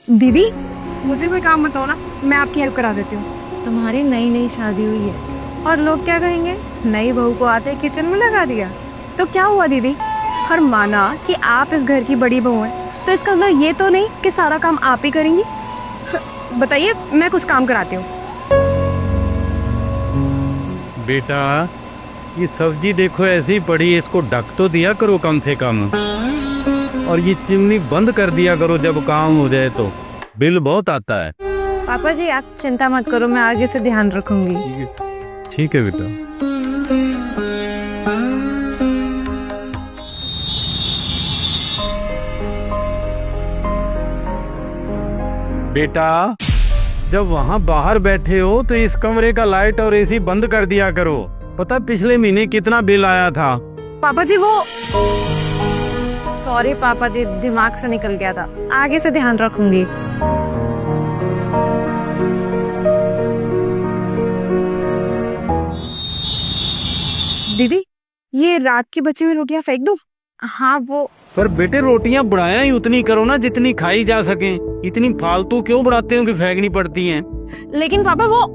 दीदी मुझे कोई काम बताओ ना, मैं आपकी हेल्प करा देती हूँ। तुम्हारी नई नई शादी हुई है और लोग क्या कहेंगे, नई बहू को आते किचन में लगा दिया। तो क्या हुआ दीदी, हर माना कि आप इस घर की बड़ी बहू हैं, तो इसका मतलब ये तो नहीं कि सारा काम आप ही करेंगी। बताइए, मैं कुछ काम कराती हूँ। बेटा ये सब्जी देखो ऐसी ही पड़ी है, इसको ढक तो दिया करो कम से कम, और ये चिमनी बंद कर दिया करो जब काम हो जाए तो, बिल बहुत आता है। पापा जी आप चिंता मत करो, मैं आगे से ध्यान रखूंगी। ठीक है बेटा। बेटा जब वहाँ बाहर बैठे हो तो इस कमरे का लाइट और एसी बंद कर दिया करो। पता पिछले महीने कितना बिल आया था? पापा जी वो सॉरी पापा जी, दिमाग से निकल गया था, आगे से ध्यान रखूंगी। दीदी ये रात की बची हुई रोटियां फेंक दूं? हाँ वो पर बेटे रोटियां बढ़ाया ही उतनी करो ना जितनी खाई जा सके, इतनी फालतू क्यों बढ़ाते हो कि फेंकनी पड़ती हैं? लेकिन पापा वो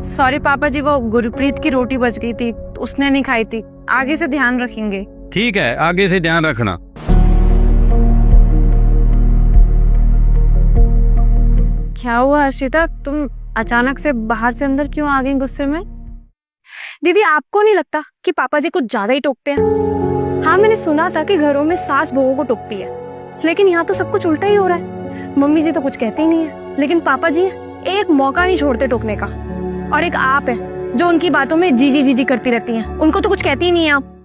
सॉरी पापा जी, वो गुरप्रीत की रोटी बच गई थी, उसने नहीं खाई थी, आगे से ध्यान रखेंगे। ठीक है, आगे से ध्यान रखना। क्या हुआ अर्शिता, तुम अचानक से बाहर से अंदर क्यों आ गई गुस्से में? दीदी आपको नहीं लगता कि पापा जी कुछ ज्यादा ही टोकते हैं? हाँ मैंने सुना था कि घरों में सास बहुओं को टोकती है, लेकिन यहाँ तो सब कुछ उल्टा ही हो रहा है। मम्मी जी तो कुछ कहते ही नहीं है, लेकिन पापा जी एक मौका नहीं छोड़ते टोकने का। और एक आप है जो उनकी बातों में जीजी जीजी करती रहती हैं, उनको तो कुछ कहती ही नहीं है आप।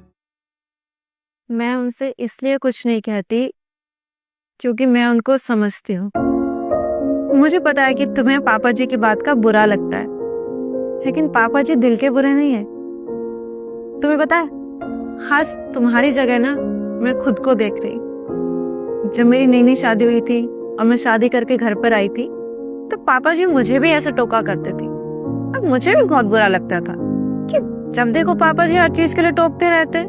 मैं उनसे इसलिए कुछ नहीं कहती क्योंकि मैं उनको समझती हूँ। मुझे पता है कि तुम्हें पापा जी की बात का बुरा लगता है, लेकिन पापा जी दिल के बुरे नहीं है। तुम्हें पता है, खास तुम्हारी जगह ना मैं खुद को देख रही। जब मेरी नई नई शादी हुई थी और मैं शादी करके घर पर आई थी, तो पापा जी मुझे भी ऐसा टोका करते थे और मुझे भी बहुत बुरा लगता था कि जब देखो पापा जी हर चीज के लिए टोकते रहते।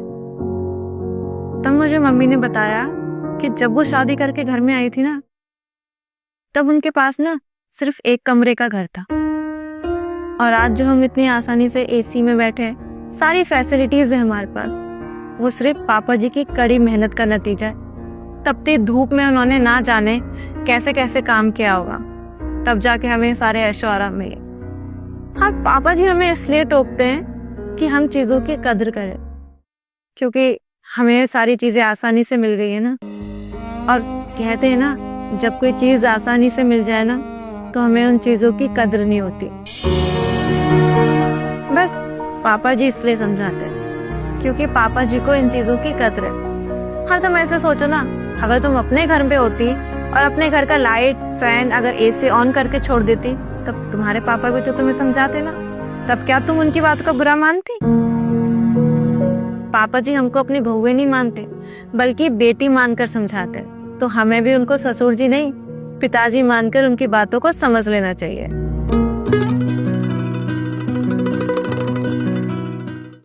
तब मुझे मम्मी ने बताया कि जब वो शादी करके घर में आई थी ना, तब उनके पास ना सिर्फ एक कमरे का घर था, और आज जो हम इतनी आसानी से एसी में बैठे हैं, सारी फैसिलिटीज है हमारे पास, वो सिर्फ पापा जी की कड़ी मेहनत का नतीजा है। तपती धूप में उन्होंने ना जाने कैसे कैसे काम किया होगा, तब जाके हमें सारे ऐशो आराम मिले। हाँ पापा जी हमें इसलिए टोकते हैं कि हम चीजों की कदर करें, क्योंकि हमें सारी चीजें आसानी से मिल गई है ना। और कहते हैं ना, जब कोई चीज आसानी से मिल जाए ना तो हमें उन चीजों की कदर नहीं होती। बस पापा जी इसलिए समझाते हैं क्योंकि पापा जी को इन चीजों की कदर है। हर तुम ऐसे सोचो ना, अगर तुम अपने घर पे होती और अपने घर का लाइट फैन अगर एसी ऑन करके छोड़ देती, तब तुम्हारे पापा भी तो तुम्हें समझाते ना, तब क्या तुम उनकी बात का बुरा मानती? पापा जी हमको अपनी बहुएं नहीं मानते, बल्कि बेटी मानकर समझाते, तो हमें भी उनको ससुर जी नहीं पिताजी मानकर उनकी बातों को समझ लेना चाहिए।